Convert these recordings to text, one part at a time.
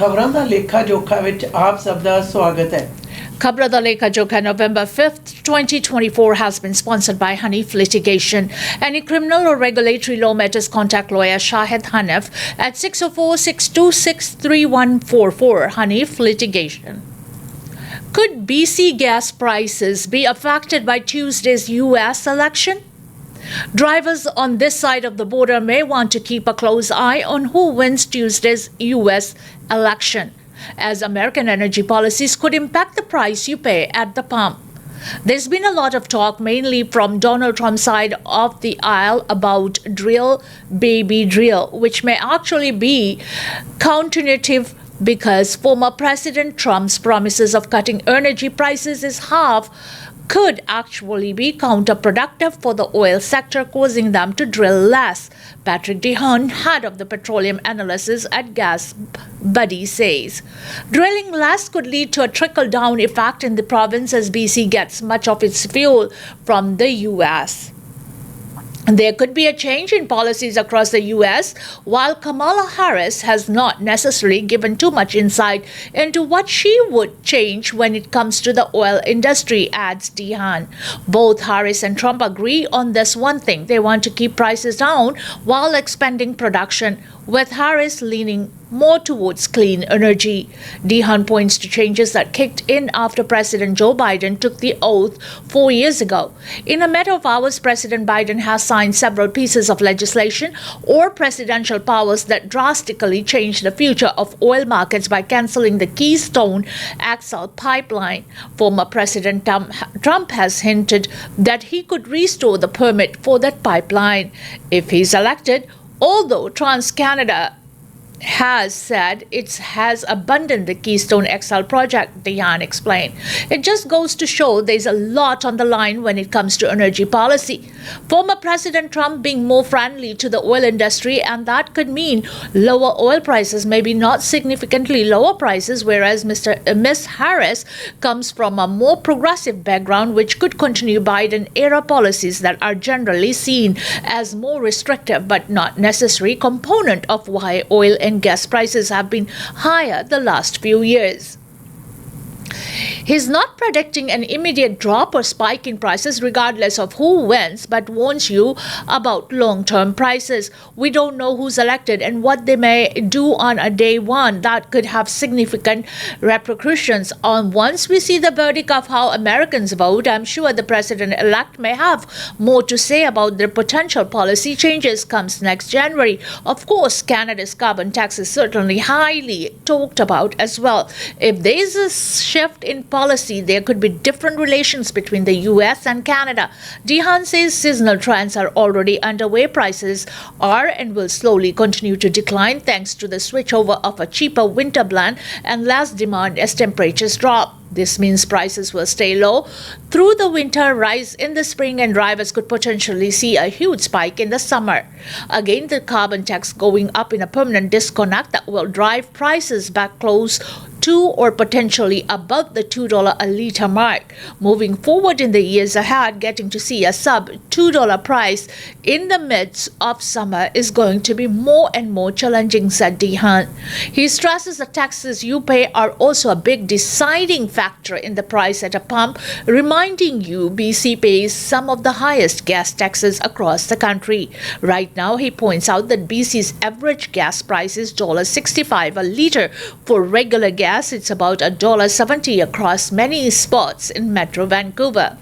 खबरां दा लेखा जोखा विच आप सब दा स्वागत है। Khabran Da Lekha Jokha November 5th, 2024 has been sponsored by Hanif Litigation. Any criminal or regulatory law matters, contact lawyer Shahid Hanif at 604-626-3144. Hanif Litigation. Could BC gas prices be affected by Tuesday's US election? Drivers on this side of the border may want to keep a close eye on who wins Tuesday's US election, as American energy policies could impact the price you pay at the pump. There's been a lot of talk, mainly from Donald Trump's side of the aisle, about drill, baby drill, which may actually be counterintuitive because former President Trump's promises of cutting energy prices in half could actually be counterproductive for the oil sector, causing them to drill less. Patrick DeHaan, head of the petroleum analysis at Gas Buddy, says drilling less could lead to a trickle-down effect in the province as BC gets much of its fuel from the US. There could be a change in policies across the US, while Kamala Harris has not necessarily given too much insight into what she would change when it comes to the oil industry, adds DeHaan. Both Harris and Trump agree on this one thing: they want to keep prices down while expanding production, with Harris leaning more towards clean energy. DeHaan points to changes that kicked in after President Joe Biden took the oath 4 years ago. In a matter of hours, President Biden has signed several pieces of legislation or presidential powers that drastically change the future of oil markets by canceling the Keystone XL pipeline. Former President Trump has hinted that he could restore the permit for that pipeline if he's elected, although TransCanada has said it has abandoned the Keystone XL project, DeHaan explained. It just goes to show there's a lot on the line when it comes to energy policy. Former President Trump being more friendly to the oil industry, and that could mean lower oil prices, maybe not significantly lower prices, whereas Miss Harris comes from a more progressive background, which could continue Biden-era policies that are generally seen as more restrictive but not necessary component of why oil and gas prices have been higher the last few years. He's not predicting an immediate drop or spike in prices regardless of who wins, but warns you about long-term prices. We don't know who's elected and what they may do on a day one. That could have significant repercussions on once we see the verdict of how Americans vote. I'm sure the president-elect may have more to say about their potential policy changes comes next January. Of course, Canada's carbon tax is certainly highly talked about as well. If there's a shift in policy, there could be different relations between the US and Canada. DeHaan says seasonal trends are already underway. Prices are and will slowly continue to decline thanks to the switchover of a cheaper winter blend and less demand as temperatures drop. This means prices will stay low through the winter, rise in the spring, and drivers could potentially see a huge spike in the summer. Again, the carbon tax going up in a permanent disconnect that will drive prices back close to or potentially above the $2 a litre mark. Moving forward in the years ahead, getting to see a sub-$2 price in the midst of summer is going to be more and more challenging, said DeHaan. He stresses the taxes you pay are also a big deciding factor in the price at a pump, reminding you BC pays some of the highest gas taxes across the country. Right now, he points out that BC's average gas price is $65 a litre. For regular gas, it's about $1.70 across many spots in Metro Vancouver.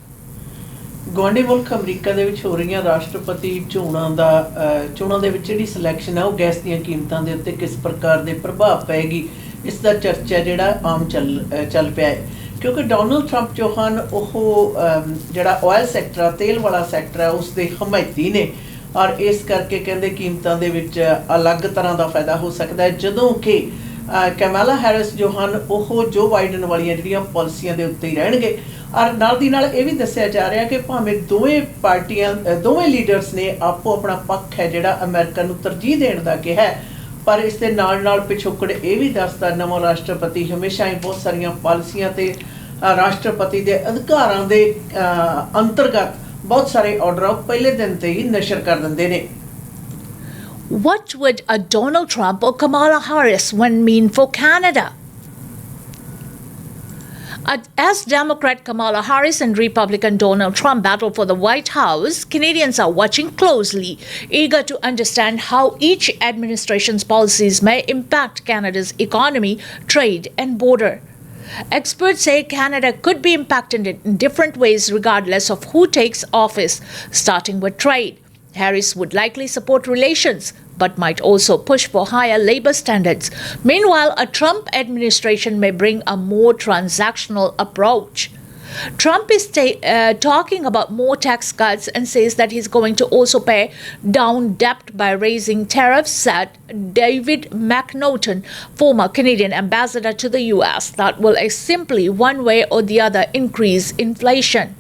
ਗਵਾਂਢੀ ਮੁਲਕ America ਦੇ ਵਿੱਚ ਹੋ ਰਹੀਆਂ ਰਾਸ਼ਟਰਪਤੀ ਚੋਣਾਂ ਦੇ ਵਿੱਚ ਜਿਹੜੀ ਸਿਲੈਕਸ਼ਨ ਹੈ ਉਹ ਗੈਸ ਦੀਆਂ ਕੀਮਤਾਂ ਦੇ ਉੱਤੇ ਕਿਸ ਪ੍ਰਕਾਰ ਦੇ ਪ੍ਰਭਾਵ ਪਏਗੀ, ਇਸ ਦਾ ਚਰਚਾ ਜਿਹੜਾ ਆਮ ਚੱਲ ਪਿਆ ਹੈ ਕਿਉਂਕਿ ਡੋਨਲਡ ਟਰੰਪ ਜੋ ਹਨ ਉਹ ਜਿਹੜਾ ਆਇਲ ਸੈਕਟਰ ਆ, ਤੇਲ ਵਾਲਾ ਸੈਕਟਰ ਹੈ, ਉਸ ਦੇ ਹਮਾਇਤੀ ਨੇ ਔਰ ਇਸ ਕਰਕੇ ਕਹਿੰਦੇ ਕੀਮਤਾਂ ਦੇ ਵਿੱਚ ਅਲੱਗ ਤਰ੍ਹਾਂ ਦਾ ਫਾਇਦਾ ਹੋ ਸਕਦਾ ਹੈ ਜਦੋਂ ਕਿ ਕੈਮਾਲਾ ਹੈਰਿਸ ਜੋ ਹਨ ਉਹ ਜੋ ਬਾਈਡਨ ਵਾਲੀਆਂ ਜਿਹੜੀਆਂ ਪਾਲਿਸੀਆਂ ਦੇ ਉੱਤੇ ਹੀ ਰਹਿਣਗੇ। ਔਰ ਨਾਲ ਦੀ ਨਾਲ ਇਹ ਵੀ ਦੱਸਿਆ ਜਾ ਰਿਹਾ ਕਿ ਭਾਵੇਂ ਦੋਵੇਂ ਲੀਡਰਸ ਨੇ ਆਪੋ ਆਪਣਾ ਪੱਖ ਹੈ ਜਿਹੜਾ ਅਮਰੀਕਾ ਨੂੰ ਤਰਜੀਹ ਦੇਣ ਦਾ ਕਿਹਾ, ਪਰ ਇਸ ਦੇ ਨਾਲ ਪਿਛੋਕੜ ਇਹ ਵੀ ਦੱਸਦਾ ਨਵਾਂ ਰਾਸ਼ਟਰਪਤੀ ਹਮੇਸ਼ਾ ਹੀ ਬਹੁਤ ਸਾਰੀਆਂ ਪਾਲਿਸੀਆਂ ਤੇ ਰਾਸ਼ਟਰਪਤੀ ਦੇ ਅਧਿਕਾਰਾਂ ਦੇ ਅੰਤਰਗਤ ਬਹੁਤ ਸਾਰੇ ਆਰਡਰ ਪਹਿਲੇ ਦਿਨ ਤੇ ਹੀ ਨਸ਼ਰ ਕਰ ਦਿੰਦੇ ਨੇ। What would a Donald Trump or Kamala Harris win mean for Canada? As Democrat Kamala Harris and Republican Donald Trump battle for the White House, Canadians are watching closely, eager to understand how each administration's policies may impact Canada's economy, trade, and border. Experts say Canada could be impacted in different ways regardless of who takes office, starting with trade. Harris would likely support relations, but might also push for higher labor standards. Meanwhile, a Trump administration may bring a more transactional approach. Trump is talking about more tax cuts and says that he's going to also pay down debt by raising tariffs, said David McNaughton, former Canadian ambassador to the U.S., that will simply one way or the other increase inflation.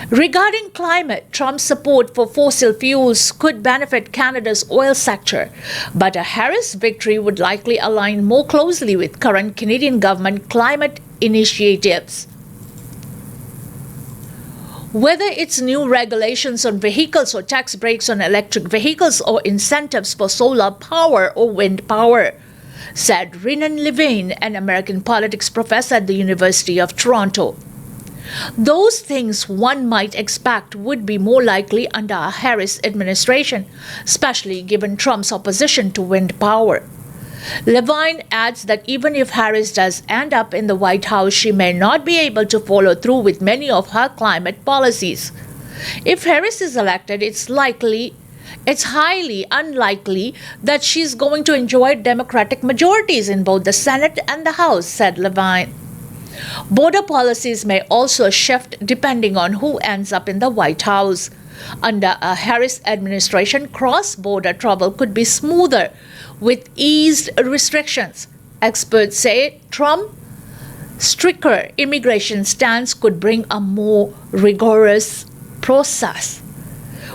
Regarding climate, Trump's support for fossil fuels could benefit Canada's oil sector, but a Harris victory would likely align more closely with current Canadian government climate initiatives. Whether it's new regulations on vehicles or tax breaks on electric vehicles or incentives for solar power or wind power, said Renan Levine, an American politics professor at the University of Toronto. Those things one might expect would be more likely under a Harris administration, especially given Trump's opposition to wind power. Levine adds that even if Harris does end up in the White House, she may not be able to follow through with many of her climate policies. If Harris is elected, it's highly unlikely that she's going to enjoy Democratic majorities in both the Senate and the House, said Levine. Border policies may also shift depending on who ends up in the White House. Under a Harris administration, cross-border travel could be smoother with eased restrictions. Experts say Trump's stricter immigration stance could bring a more rigorous process.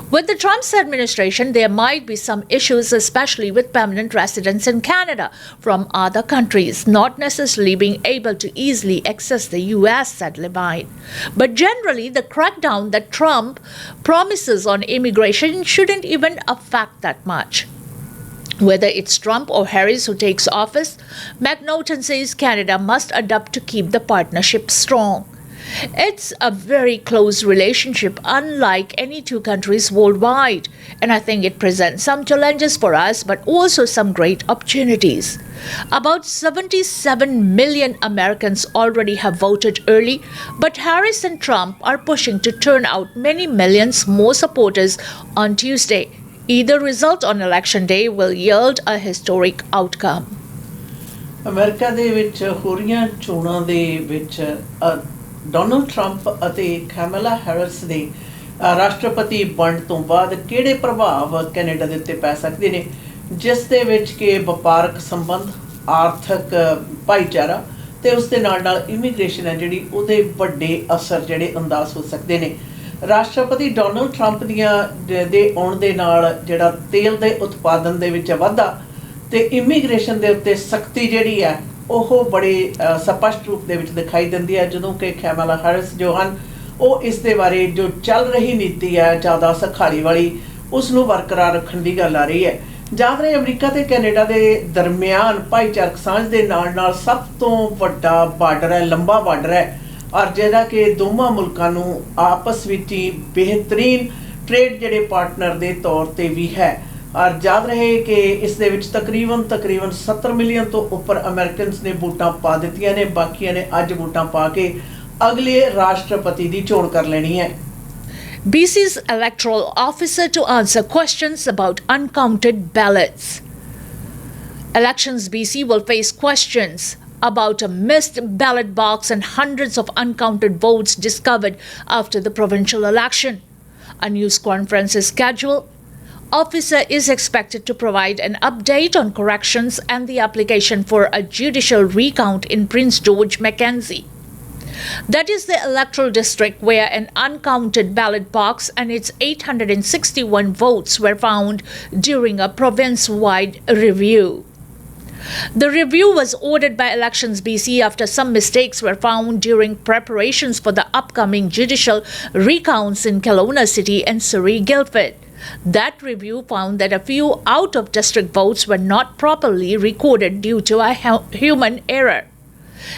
With the Trump's administration, there might be some issues, especially with permanent residents in Canada from other countries, not necessarily being able to easily access the U.S., said Levine. But generally, the crackdown that Trump promises on immigration shouldn't even affect that much. Whether it's Trump or Harris who takes office, McNaughton says Canada must adapt to keep the partnership strong. It's a very close relationship, unlike any two countries worldwide, and I think it presents some challenges for us, but also some great opportunities. About 77 million Americans already have voted early, but Harris and Trump are pushing to turn out many millions more supporters on Tuesday. Either result on election day will yield a historic outcome. America ਦੇ ਵਿੱਚ ਹੋ ਰਹੀਆਂ ਚੋਣਾਂ ਦੇ ਵਿੱਚ Donald Trump ਅਤੇ ਕੈਮਲਾ Harris ਦੇ ਰਾਸ਼ਟਰਪਤੀ ਬਣਨ ਤੋਂ ਬਾਅਦ ਕਿਹੜੇ ਪ੍ਰਭਾਵ ਕੈਨੇਡਾ ਦੇ ਉੱਤੇ ਪੈ ਸਕਦੇ ਨੇ, ਜਿਸ ਦੇ ਵਿੱਚ ਕਿ ਵਪਾਰਕ ਸੰਬੰਧ, ਆਰਥਿਕ ਭਾਈਚਾਰਾ ਤੇ ਉਸ ਦੇ ਨਾਲ ਇਮੀਗ੍ਰੇਸ਼ਨ ਹੈ ਜਿਹੜੀ ਉਹਦੇ ਵੱਡੇ ਅਸਰ ਜਿਹੜੇ ਅੰਦਾਜ਼ ਹੋ ਸਕਦੇ ਨੇ। ਰਾਸ਼ਟਰਪਤੀ ਡੋਨਲਡ ਟਰੰਪ ਦੀਆਂ ਦੇ ਆਉਣ ਦੇ ਨਾਲ ਜਿਹੜਾ ਤੇਲ ਦੇ ਉਤਪਾਦਨ ਦੇ ਵਿੱਚ ਵਾਧਾ ਤੇ ਇਮੀਗ੍ਰੇਸ਼ਨ ਦੇ ਉੱਤੇ ਸਖਤੀ ਜਿਹੜੀ ਹੈ ਉਹ ਬੜੇ ਸਪਸ਼ਟ ਰੂਪ ਦੇ ਵਿੱਚ ਦਿਖਾਈ ਦਿੰਦੀ ਹੈ, ਜਦੋਂ ਕਿ ਕੈਮਲਾ ਹੈਰਿਸ ਜੋ ਹਨ ਉਹ ਇਸ ਦੇ ਬਾਰੇ ਜੋ ਚੱਲ ਰਹੀ ਨੀਤੀ ਹੈ ਜ਼ਿਆਦਾ ਸਖਾਲੀ ਵਾਲੀ ਉਸ ਨੂੰ ਬਰਕਰਾਰ ਰੱਖਣ ਦੀ ਗੱਲ ਆ ਰਹੀ ਹੈ। ਜ਼ਿਆਦਾ ਰਹੇ ਅਮਰੀਕਾ ਤੇ ਕੈਨੇਡਾ ਦੇ ਦਰਮਿਆਨ ਭਾਈਚਾਰਕ ਸਾਂਝ ਦੇ ਨਾਲ ਸਭ ਤੋਂ ਵੱਡਾ ਬਾਰਡਰ ਹੈ, ਲੰਬਾ ਬਾਰਡਰ ਹੈ, ਔਰ ਜਿਹੜਾ ਕਿ ਦੋਵਾਂ ਮੁਲਕਾਂ ਨੂੰ ਆਪਸ ਵਿੱਚ ਹੀ ਬਿਹਤਰੀਨ ਟ੍ਰੇਡ ਜਿਹੜੇ ਪਾਰਟਨਰ ਦੇ ਤੌਰ ਤੇ ਵੀ ਹੈ। ਔਰ ਯਾਦ ਰਹੇ ਕਿ ਇਸ ਦੇ ਵਿੱਚ ਤਕਰੀਬਨ 70 ਮਿਲੀਅਨ ਤੋਂ ਉੱਪਰ ਅਮਰੀਕਨਸ ਨੇ ਵੋਟਾਂ ਪਾ ਦਿੱਤੀਆਂ ਨੇ, ਬਾਕੀਆਂ ਨੇ ਅੱਜ ਵੋਟਾਂ ਪਾ ਕੇ ਅਗਲੇ ਰਾਸ਼ਟਰਪਤੀ ਦੀ ਚੋਣ ਕਰ ਲੈਣੀ ਹੈ। BC's electoral officer to answer questions about uncounted ballots. Elections BC will face questions about a missed ballot box and hundreds of uncounted votes discovered after the provincial election. A news conference is scheduled. Officer is expected to provide an update on corrections and the application for a judicial recount in Prince George Mackenzie. That is the electoral district where an uncounted ballot box and its 861 votes were found during a province-wide review. The review was ordered by Elections BC after some mistakes were found during preparations for the upcoming judicial recounts in Kelowna City and Surrey Guildford. That review found that a few out-of-district votes were not properly recorded due to a human error.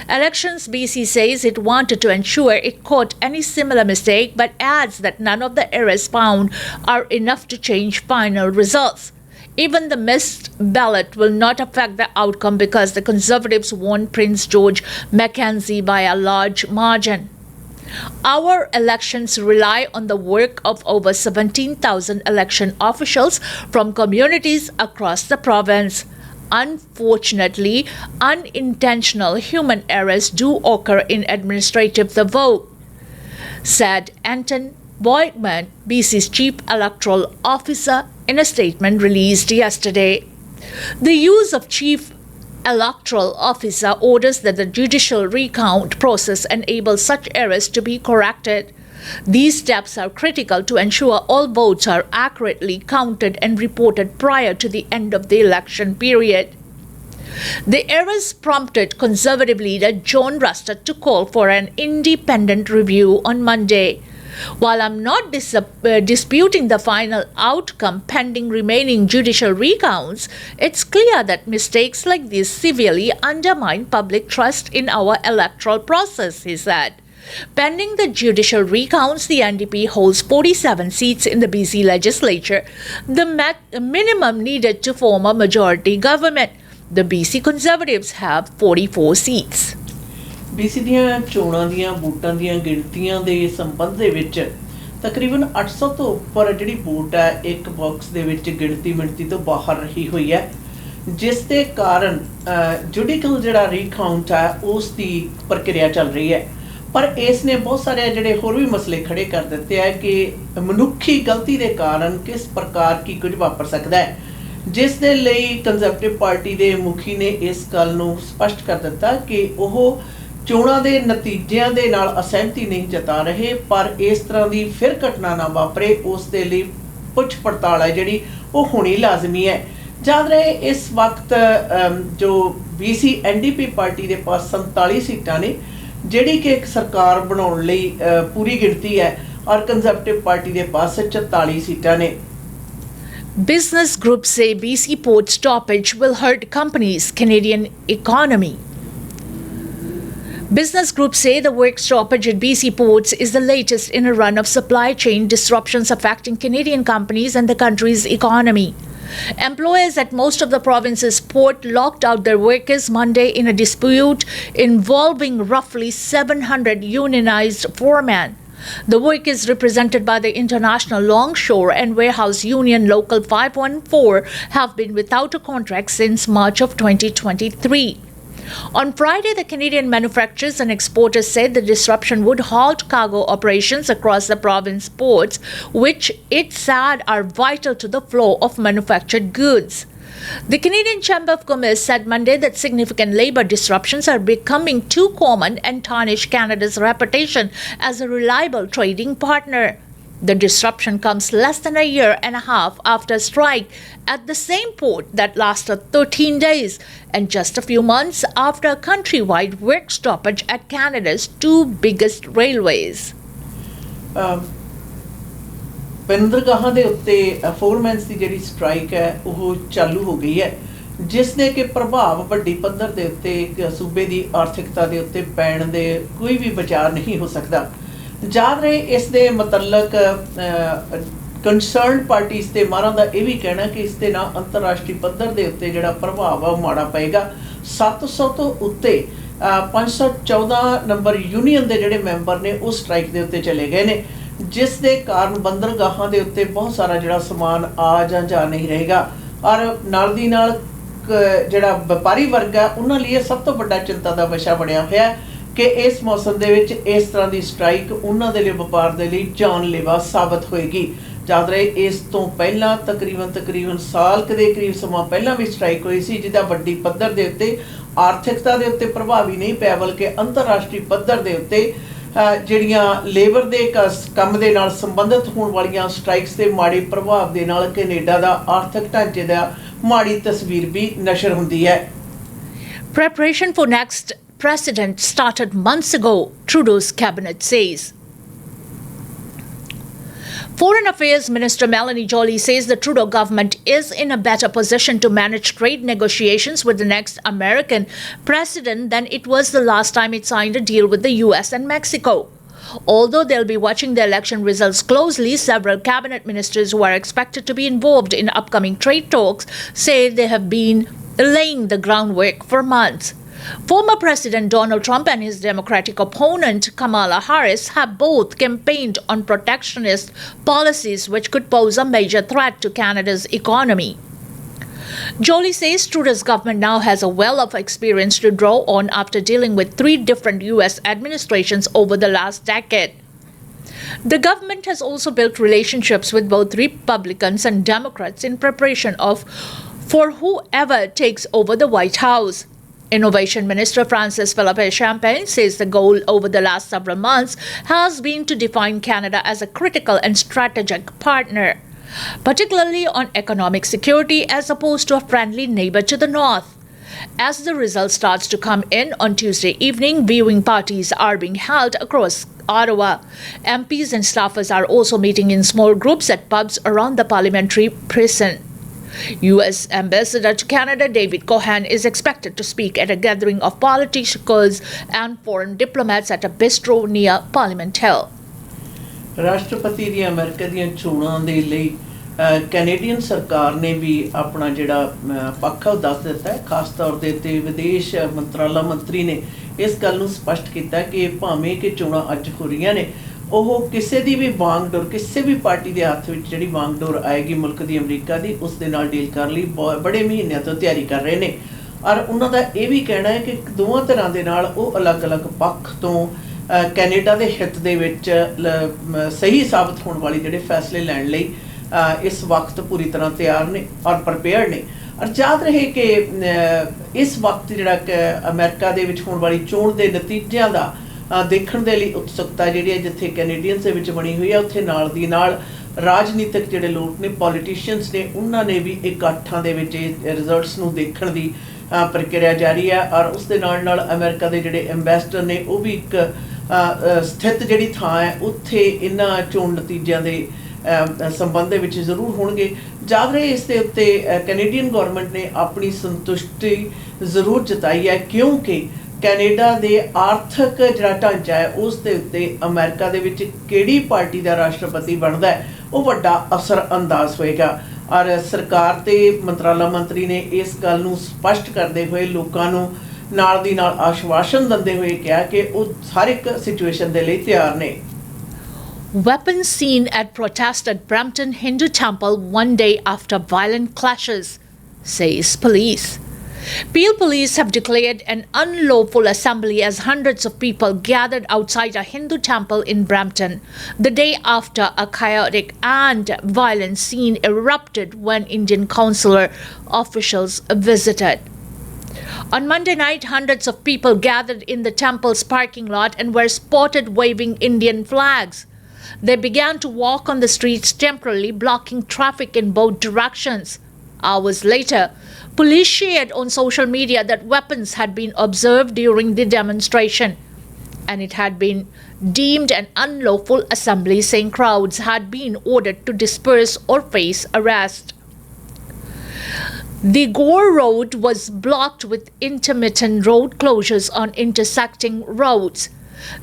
Elections BC says it wanted to ensure it caught any similar mistake, but adds that none of the errors found are enough to change final results. Even the missed ballot will not affect the outcome because the Conservatives won Prince George Mackenzie by a large margin. Our elections rely on the work of over 17,000 election officials from communities across the province. Unfortunately, unintentional human errors do occur in administrative the vote, said Anton Boydman, BC's Chief Electoral Officer, in a statement released yesterday. The use of Chief Electoral Officer orders that the judicial recount process enables such errors to be corrected. These steps are critical to ensure all votes are accurately counted and reported prior to the end of the election period. The errors prompted Conservative leader John Rustad to call for an independent review on Monday. While I'm not disputing the final outcome pending remaining judicial recounts, it's clear that mistakes like this severely undermine public trust in our electoral process, he said. Pending the judicial recounts, the NDP holds 47 seats in the BC legislature, the minimum needed to form a majority government. The BC Conservatives have 44 seats. BC ਦੀਆਂ ਚੋਣਾਂ ਦੀਆਂ ਵੋਟਾਂ ਦੀਆਂ ਗਿਣਤੀਆਂ ਦੇ ਸੰਬੰਧ ਦੇ ਵਿੱਚ ਤਕਰੀਬਨ 800 ਤੋਂ ਉੱਪਰ ਜਿਹੜੀ ਵੋਟ ਹੈ ਇੱਕ ਬਾਕਸ ਦੇ ਵਿੱਚ ਗਿਣਤੀ ਮਿਣਤੀ ਤੋਂ ਬਾਹਰ ਰਹੀ ਹੋਈ ਹੈ, ਜਿਸ ਦੇ ਕਾਰਨ ਜੁਡੀਕਲ ਜਿਹੜਾ ਰੀਕਾਊਂਟ ਹੈ ਉਸ ਦੀ ਪ੍ਰਕਿਰਿਆ ਚੱਲ ਰਹੀ ਹੈ। ਪਰ ਇਸ ਨੇ ਬਹੁਤ ਸਾਰੇ ਜਿਹੜੇ ਹੋਰ ਵੀ ਮਸਲੇ ਖੜੇ ਕਰ ਦਿੱਤੇ ਹੈ ਕਿ ਮਨੁੱਖੀ ਗਲਤੀ ਦੇ ਕਾਰਨ ਕਿਸ ਪ੍ਰਕਾਰ ਕੀ ਕੁਝ ਵਾਪਰ ਸਕਦਾ ਹੈ, ਜਿਸ ਦੇ ਲਈ ਕੰਜ਼ਰਵੇਟਿਵ ਪਾਰਟੀ ਦੇ ਮੁਖੀ ਨੇ ਇਸ ਗੱਲ ਨੂੰ ਸਪਸ਼ਟ ਕਰ ਦਿੱਤਾ ਕਿ ਉਹ ਚੋਣਾਂ ਦੇ ਨਤੀਜਿਆਂ ਦੇ ਨਾਲ ਅਸਹਿਮਤੀ ਨਹੀਂ ਜਤਾ ਰਹੇ, ਪਰ ਇਸ ਤਰ੍ਹਾਂ ਦੀ ਫਿਰ ਘਟਨਾ ਨਾ ਵਾਪਰੇ ਉਸ ਦੇ ਲਈ ਪੁੱਛ ਪੜਤਾਲ ਹੈ ਜਿਹੜੀ ਉਹ ਹੋਣੀ ਲਾਜ਼ਮੀ ਹੈ। ਯਾਦ ਰਹੇ ਇਸ ਵਕਤ ਜੋ BC NDP ਪਾਰਟੀ ਦੇ ਪਾਸ 47 ਸੀਟਾਂ ਨੇ ਜਿਹੜੀ ਕਿ ਇੱਕ ਸਰਕਾਰ ਬਣਾਉਣ ਲਈ ਪੂਰੀ ਗਿਣਤੀ ਹੈ, ਔਰ ਕੰਜ਼ਰਵੇਟਿਵ ਪਾਰਟੀ ਦੇ ਪਾਸ 44 ਸੀਟਾਂ ਨੇ। Business groups say BC port stoppage will hurt companies' Canadian economy. Business groups say the work stoppage at BC ports is the latest in a run of supply chain disruptions affecting Canadian companies and the country's economy. Employers at most of the province's port locked out their workers Monday in a dispute involving roughly 700 unionized foremen. The work is represented by the International Longshore and Warehouse Union Local 514 have been without a contract since March of 2023. On Friday, the Canadian manufacturers and exporters said the disruption would halt cargo operations across the province ports, which it said are vital to the flow of manufactured goods. The Canadian Chamber of Commerce said Monday that significant labor disruptions are becoming too common and tarnish Canada's reputation as a reliable trading partner. The disruption comes less than a year and a half after a strike at the same port that lasted 13 days and just a few months after a countrywide work stoppage at Canada's two biggest railways. ਬੰਦਰਗਾਹਾਂ ਦੇ ਉੱਤੇ ਫੋਰਮੈਨਸ ਦੀ ਜਿਹੜੀ strike ਹੈ ਉਹ ਚਾਲੂ ਹੋ ਗਈ ਹੈ, ਜਿਸ ਦੇ ਕਿ ਪ੍ਰਭਾਵ ਵੱਡੀ ਪੱਧਰ ਦੇ ਉੱਤੇ ਸੂਬੇ ਦੀ ਆਰਥਿਕਤਾ ਦੇ ਉੱਤੇ ਪੈਣ ਦੇ ਕੋਈ ਵੀ ਵਿਚਾਰ ਨਹੀਂ ਹੋ ਸਕਦਾ। ਯਾਦ ਰਹੇ ਇਸ ਦੇ ਮੁਤਲਕ ਕੰਸਰਨਡ ਪਾਰਟੀਜ਼ ਤੇ ਮਾਰਾਂ ਦਾ ਇਹ ਵੀ ਕਹਿਣਾ ਕਿ ਇਸ ਦੇ ਨਾਲ ਅੰਤਰਰਾਸ਼ਟਰੀ ਪੱਧਰ ਦੇ ਉੱਤੇ ਜਿਹੜਾ ਪ੍ਰਭਾਵ ਆ ਉਹ ਮਾੜਾ ਪਏਗਾ। 700 ਤੋਂ ਉੱਤੇ 514 ਨੰਬਰ ਯੂਨੀਅਨ ਦੇ ਜਿਹੜੇ ਮੈਂਬਰ ਨੇ ਉਹ ਸਟ੍ਰਾਈਕ ਦੇ ਉੱਤੇ ਚਲੇ ਗਏ ਨੇ, ਜਿਸ ਦੇ ਕਾਰਨ ਬੰਦਰਗਾਹਾਂ ਦੇ ਉੱਤੇ ਬਹੁਤ ਸਾਰਾ ਜਿਹੜਾ ਸਮਾਨ ਆ ਜਾਂ ਜਾ ਨਹੀਂ ਰਹੇਗਾ, ਔਰ ਨਾਲ ਦੀ ਨਾਲ ਜਿਹੜਾ ਵਪਾਰੀ ਵਰਗ ਆ ਉਹਨਾਂ ਲਈ ਇਹ ਸਭ ਤੋਂ ਵੱਡਾ ਚਿੰਤਾ ਦਾ ਵਿਸ਼ਾ ਬਣਿਆ ਹੋਇਆ ਕਿ ਇਸ ਮੌਸਮ ਦੇ ਵਿੱਚ ਇਸ ਤਰ੍ਹਾਂ ਦੀ ਸਟ੍ਰਾਈਕ ਉਹਨਾਂ ਦੇ ਲਈ ਵਪਾਰ ਦੇ ਲਈ ਜਾਨਲੇਵਾ ਸਾਬਤ ਹੋਏਗੀ। ਯਾਦ ਰਹੇ ਇਸ ਤੋਂ ਪਹਿਲਾਂ ਤਕਰੀਬਨ ਸਾਲ ਦੇ ਕਰੀਬ ਸਮਾਂ ਪਹਿਲਾਂ ਵੀ ਸਟ੍ਰਾਈਕ ਹੋਈ ਸੀ, ਜਿਹਦਾ ਵੱਡੀ ਪੱਧਰ ਦੇ ਉੱਤੇ ਆਰਥਿਕਤਾ ਦੇ ਉੱਤੇ ਪ੍ਰਭਾਵ ਹੀ ਨਹੀਂ ਪਿਆ, ਬਲਕਿ ਅੰਤਰਰਾਸ਼ਟਰੀ ਪੱਧਰ ਦੇ ਉੱਤੇ ਜਿਹੜੀਆਂ ਲੇਬਰ ਦੇ ਕੰਮ ਦੇ ਨਾਲ ਸੰਬੰਧਿਤ ਹੋਣ ਵਾਲੀਆਂ ਸਟ੍ਰਾਈਕਸ ਦੇ ਮਾੜੇ ਪ੍ਰਭਾਵ ਦੇ ਨਾਲ ਕੈਨੇਡਾ ਦਾ ਆਰਥਿਕ ਢਾਂਚੇ ਦਾ ਮਾੜੀ ਤਸਵੀਰ ਵੀ ਨਸ਼ਰ ਹੁੰਦੀ ਹੈ। Preparation for next president started months ago, Trudeau's cabinet says. Foreign Affairs Minister Melanie Joly says the Trudeau government is in a better position to manage trade negotiations with the next American president than it was the last time it signed a deal with the US and Mexico. Although they'll be watching the election results closely, several cabinet ministers who are expected to be involved in upcoming trade talks say they have been laying the groundwork for months. Former President Donald Trump and his Democratic opponent Kamala Harris have both campaigned on protectionist policies which could pose a major threat to Canada's economy. Joly says Trudeau's government now has a well of experience to draw on after dealing with 3 different U.S. administrations over the last decade. The government has also built relationships with both Republicans and Democrats in preparation for whoever takes over the White House. Innovation Minister Francis Philippe Champagne says the goal over the last several months has been to define Canada as a critical and strategic partner, particularly on economic security as opposed to a friendly neighbor to the north. As the result starts to come in on Tuesday evening, viewing parties are being held across Ottawa. MPs and staffers are also meeting in small groups at pubs around the parliamentary precinct. U.S. Ambassador to Canada David Cohen is expected to speak at a gathering of politicians and foreign diplomats at a bistro near Parliament Hill. ਰਾਸ਼ਟਰਪਤੀ ਦੀਆਂ America ਦੀਆਂ ਚੋਣਾਂ ਦੇ ਲਈ Canadian ਸਰਕਾਰ ਨੇ ਵੀ ਆਪਣਾ ਜਿਹੜਾ ਪੱਖ ਉਹ ਦੱਸ ਦਿੱਤਾ ਹੈ। ਖਾਸ ਤੌਰ ਦੇ ਉੱਤੇ ਵਿਦੇਸ਼ ਮੰਤਰਾਲਾ ਮੰਤਰੀ ਨੇ ਇਸ ਗੱਲ ਨੂੰ ਸਪਸ਼ਟ ਕੀਤਾ ਕਿ ਭਾਵੇਂ ਕਿ ਚੋਣਾਂ ਅੱਜ ਹੋ ਰਹੀਆਂ ਨੇ, ਉਹ ਕਿਸੇ ਦੀ ਵੀ ਵਾਂਗਡੋਰ, ਕਿਸੇ ਵੀ ਪਾਰਟੀ ਦੇ ਹੱਥ ਵਿੱਚ ਜਿਹੜੀ ਵਾਂਗਡੋਰ ਆਏਗੀ ਮੁਲਕ ਦੀ ਅਮਰੀਕਾ ਦੀ, ਉਸ ਦੇ ਨਾਲ ਡੀਲ ਕਰਨ ਲਈ ਬੜੇ ਮਹੀਨਿਆਂ ਤੋਂ ਤਿਆਰੀ ਕਰ ਰਹੇ ਨੇ। ਔਰ ਉਹਨਾਂ ਦਾ ਇਹ ਵੀ ਕਹਿਣਾ ਹੈ ਕਿ ਦੋਵਾਂ ਤਰ੍ਹਾਂ ਦੇ ਨਾਲ ਉਹ ਅਲੱਗ-ਅਲੱਗ ਪੱਖ ਤੋਂ ਕੈਨੇਡਾ ਦੇ ਹਿੱਤ ਦੇ ਵਿੱਚ ਸਹੀ ਸਾਬਤ ਹੋਣ ਵਾਲੀ ਜਿਹੜੇ ਫੈਸਲੇ ਲੈਣ ਲਈ ਇਸ ਵਕਤ ਪੂਰੀ ਤਰ੍ਹਾਂ ਤਿਆਰ ਨੇ ਔਰ ਪ੍ਰਪੇਅਰਡ ਨੇ। ਔਰ ਯਾਦ ਰਹੇ ਕਿ ਇਸ ਵਕਤ ਜਿਹੜਾ ਅਮਰੀਕਾ ਦੇ ਵਿੱਚ ਹੋਣ ਵਾਲੀ ਚੋਣ ਦੇ ਨਤੀਜਿਆਂ ਦਾ ਦੇਖਣ ਦੇ ਲਈ ਉਤਸੁਕਤਾ ਜਿਹੜੀ ਹੈ ਜਿੱਥੇ ਕੈਨੇਡੀਅਨਸ ਦੇ ਵਿੱਚ ਬਣੀ ਹੋਈ ਹੈ, ਉੱਥੇ ਨਾਲ ਦੀ ਨਾਲ ਰਾਜਨੀਤਿਕ ਜਿਹੜੇ ਲੋਕ ਨੇ, ਪੋਲੀਟੀਸ਼ੀਅਨਸ ਨੇ, ਉਹਨਾਂ ਨੇ ਵੀ ਇਕੱਠਾਂ ਦੇ ਵਿੱਚ ਰਿਜ਼ਲਟਸ ਨੂੰ ਦੇਖਣ ਦੀ ਪ੍ਰਕਿਰਿਆ ਜਾਰੀ ਹੈ। ਔਰ ਉਸ ਦੇ ਨਾਲ ਨਾਲ ਅਮਰੀਕਾ ਦੇ ਜਿਹੜੇ ਐਂਬੈਸਡਰ ਨੇ ਉਹ ਵੀ ਇੱਕ ਸਥਿਤ ਜਿਹੜੀ ਥਾਂ ਹੈ ਉੱਥੇ ਇਹਨਾਂ ਚੋਣ ਨਤੀਜਿਆਂ ਦੇ ਸੰਬੰਧ ਦੇ ਵਿੱਚ ਜ਼ਰੂਰ ਹੋਣਗੇ। ਯਾਦ ਰਹੇ ਇਸ ਦੇ ਉੱਤੇ ਕੈਨੇਡੀਅਨ ਗੌਰਮੈਂਟ ਨੇ ਆਪਣੀ ਸੰਤੁਸ਼ਟੀ ਜ਼ਰੂਰ ਜਤਾਈ ਹੈ ਕਿਉਂਕਿ ਕੈਨੇਡਾ ਦੇ ਆਰਥਿਕ ਜਿਹੜਾ ਢਾਂਚਾ ਹੈ ਉਸ ਦੇ ਉੱਤੇ ਅਮਰੀਕਾ ਦੇ ਵਿੱਚ ਕਿਹੜੀ ਪਾਰਟੀ ਦਾ ਰਾਸ਼ਟਰਪਤੀ ਬਣਦਾ ਹੈ ਉਹ ਵੱਡਾ ਅਸਰ ਅੰਦਾਜ਼ ਹੋਏਗਾ। ਔਰ ਸਰਕਾਰ ਤੇ ਮੰਤਰਾਲਾ ਮੰਤਰੀ ਨੇ ਇਸ ਗੱਲ ਨੂੰ ਸਪਸ਼ਟ ਕਰਦੇ ਹੋਏ ਲੋਕਾਂ ਨੂੰ ਨਾਲ ਦੀ ਨਾਲ ਆਸ਼ਵਾਸਨ ਦਿੰਦੇ ਹੋਏ ਕਿਹਾ ਕਿ ਉਹ ਹਰ ਇੱਕ ਸਿਚੁਏਸ਼ਨ ਦੇ ਲਈ ਤਿਆਰ ਨੇ। Weapons seen at protest at Brampton Hindu temple one day after violent clashes, says police. Peel police have declared an unlawful assembly as hundreds of people gathered outside a Hindu temple in Brampton the day after a chaotic and violent scene erupted when Indian consular officials visited. On Monday night, hundreds of people gathered in the temple's parking lot and were spotted waving Indian flags. They began to walk on the streets, temporarily blocking traffic in both directions. Hours later, police shared on social media that weapons had been observed during the demonstration, and it had been deemed an unlawful assembly, saying crowds had been ordered to disperse or face arrest. The Gore Road was blocked with intermittent road closures on intersecting roads.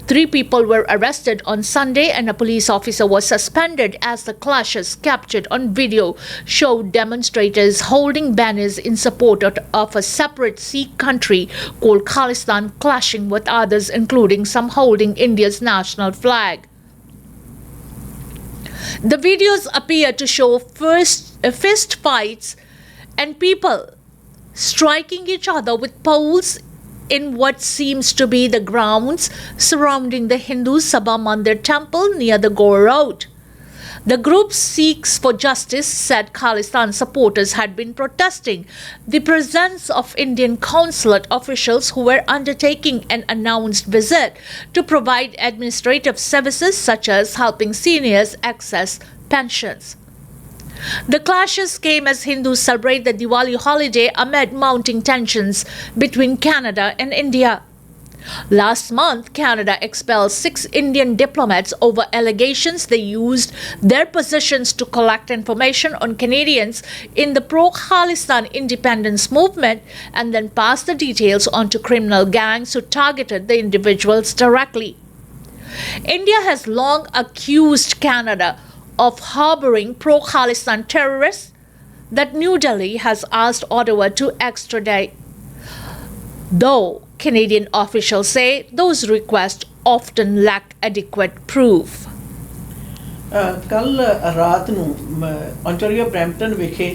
3 people were arrested on Sunday and a police officer was suspended as the clashes captured on video showed demonstrators holding banners in support of a separate Sikh country called Khalistan clashing with others, including some holding India's national flag. The videos appear to show fist fights and people striking each other with poles in what seems to be the grounds surrounding the Hindu Sabha Mandir temple near the Gore Road. The group Seeks for Justice said Khalistan supporters had been protesting the presence of Indian consulate officials who were undertaking an announced visit to provide administrative services such as helping seniors access pensions. The clashes came as Hindus celebrate the Diwali holiday amid mounting tensions between Canada and India. Last month, Canada expelled 6 Indian diplomats over allegations they used their positions to collect information on Canadians in the pro-Khalistan independence movement and then pass the details on to criminal gangs who targeted the individuals directly. India has long accused Canada of harboring pro-Khalistan terrorists that New Delhi has asked Ottawa to extradite, though Canadian officials say those requests often lack adequate proof. ਕੱਲ ਰਾਤ ਨੂੰ ਆਂਟਰੀਓ Brampton ਵਿਖੇ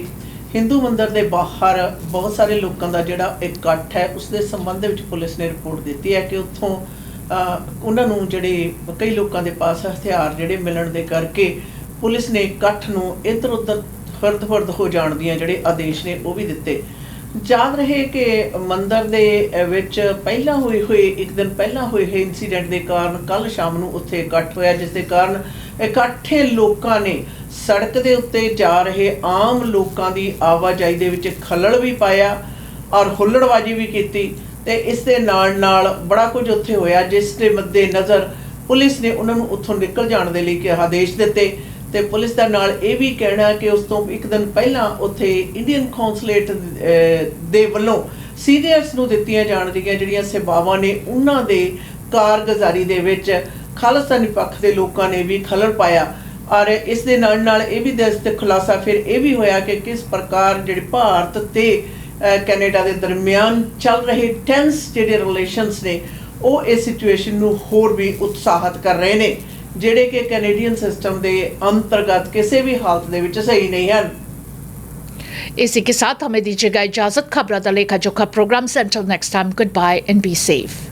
ਹਿੰਦੂ ਮੰਦਿਰ ਦੇ ਬਾਹਰ ਬਹੁਤ ਸਾਰੇ ਲੋਕਾਂ ਦਾ ਜਿਹੜਾ ਇਕੱਠ ਹੈ ਉਸ ਦੇ ਸੰਬੰਧ ਵਿੱਚ ਪੁਲਿਸ ਨੇ ਰਿਪੋਰਟ ਦਿੱਤੀ ਹੈ ਕਿ ਉੱਥੋਂ ਉਹਨਾਂ ਨੂੰ ਜਿਹੜੇ ਕਈ ਲੋਕਾਂ ਦੇ ਪਾਸ ਹਥਿਆਰ ਜਿਹੜੇ ਮਿਲਣ ਦੇ ਕਰਕੇ ਪੁਲਿਸ ਨੇ ਇਕੱਠ ਨੂੰ ਇੱਧਰ ਉੱਧਰ ਫਰਦ ਹੋ ਜਾਣ ਦੀਆਂ ਜਿਹੜੇ ਆਦੇਸ਼ ਨੇ ਉਹ ਵੀ ਦਿੱਤੇ। ਯਾਦ ਰਹੇ ਕਿ ਮੰਦਰ ਦੇ ਵਿੱਚ ਪਹਿਲਾਂ ਹੋਏ ਇੱਕ ਦਿਨ ਪਹਿਲਾਂ ਹੋਏ ਇਨਸੀਡੈਂਟ ਦੇ ਕਾਰਨ ਕੱਲ ਸ਼ਾਮ ਨੂੰ ਉੱਥੇ ਇਕੱਠ ਹੋਇਆ, ਜਿਸ ਦੇ ਕਾਰਨ ਇਕੱਠੇ ਲੋਕਾਂ ਨੇ ਸੜਕ ਦੇ ਉੱਤੇ ਜਾ ਰਹੇ ਆਮ ਲੋਕਾਂ ਦੀ ਆਵਾਜਾਈ ਦੇ ਵਿੱਚ ਖੱਲਲ ਵੀ ਪਾਇਆ ਔਰ ਹੁੱਲੜਬਾਜ਼ੀ ਵੀ ਕੀਤੀ ਤੇ ਇਸ ਦੇ ਨਾਲ ਬੜਾ ਕੁਝ ਉੱਥੇ ਹੋਇਆ, ਜਿਸ ਦੇ ਮੱਦੇ ਨਜ਼ਰ ਪੁਲਿਸ ਨੇ ਉਹਨਾਂ ਨੂੰ ਉੱਥੋਂ ਨਿਕਲ ਜਾਣ ਦੇ ਲਈ ਆਦੇਸ਼ ਦਿੱਤੇ। ਤੇ ਪੁਲਿਸ ਦਾ ਨਾਲ ਇਹ ਵੀ ਕਹਿਣਾ ਕਿ ਉਸ ਤੋਂ ਇੱਕ ਦਿਨ ਪਹਿਲਾਂ ਉੱਥੇ ਇੰਡੀਅਨ ਕੌਂਸੂਲੇਟ ਦੇ ਵੱਲੋਂ ਸੀਨੀਅਰਸ ਨੂੰ ਦਿੱਤੀਆਂ ਜਾਣ ਦੀਆਂ ਜਿਹੜੀਆਂ ਸੇਵਾਵਾਂ ਨੇ ਉਹਨਾਂ ਦੇ ਕਾਰਗੁਜ਼ਾਰੀ ਦੇ ਵਿੱਚ ਖਾਲਿਸਤਾਨੀ ਪੱਖ ਦੇ ਲੋਕਾਂ ਨੇ ਵੀ ਖਲਲ ਪਾਇਆ ਔਰ ਇਸ ਦੇ ਨਾਲ ਇਹ ਵੀ ਖੁਲਾਸਾ ਫਿਰ ਇਹ ਵੀ ਹੋਇਆ ਕਿ ਕਿਸ ਪ੍ਰਕਾਰ ਜਿਹੜੇ ਭਾਰਤ ਤੇ ਕੈਨੇਡਾ ਦੇ ਦਰਮਿਆਨ ਚੱਲ ਰਹੇ ਟੈਂਸ ਜਿਹੜੇ ਰਿਲੇਸ਼ਨਸ ਨੇ ਉਹ ਇਸ ਸਿਚੁਏਸ਼ਨ ਨੂੰ ਹੋਰ ਵੀ ਉਤਸ਼ਾਹਿਤ ਕਰ ਰਹੇ ਨੇ, ਜਿਹੜੇ ਕਿ ਕੈਨੇਡੀਅਨ ਸਿਸਟਮ ਦੇ अंतर्गत किसी भी हालत ਦੇ ਵਿੱਚ सही नहीं हैं। इसी के साथ हमें दीजिएगा इजाजत। खबरां दा लेखा जोखा प्रोग्राम से until next time, goodbye and be safe।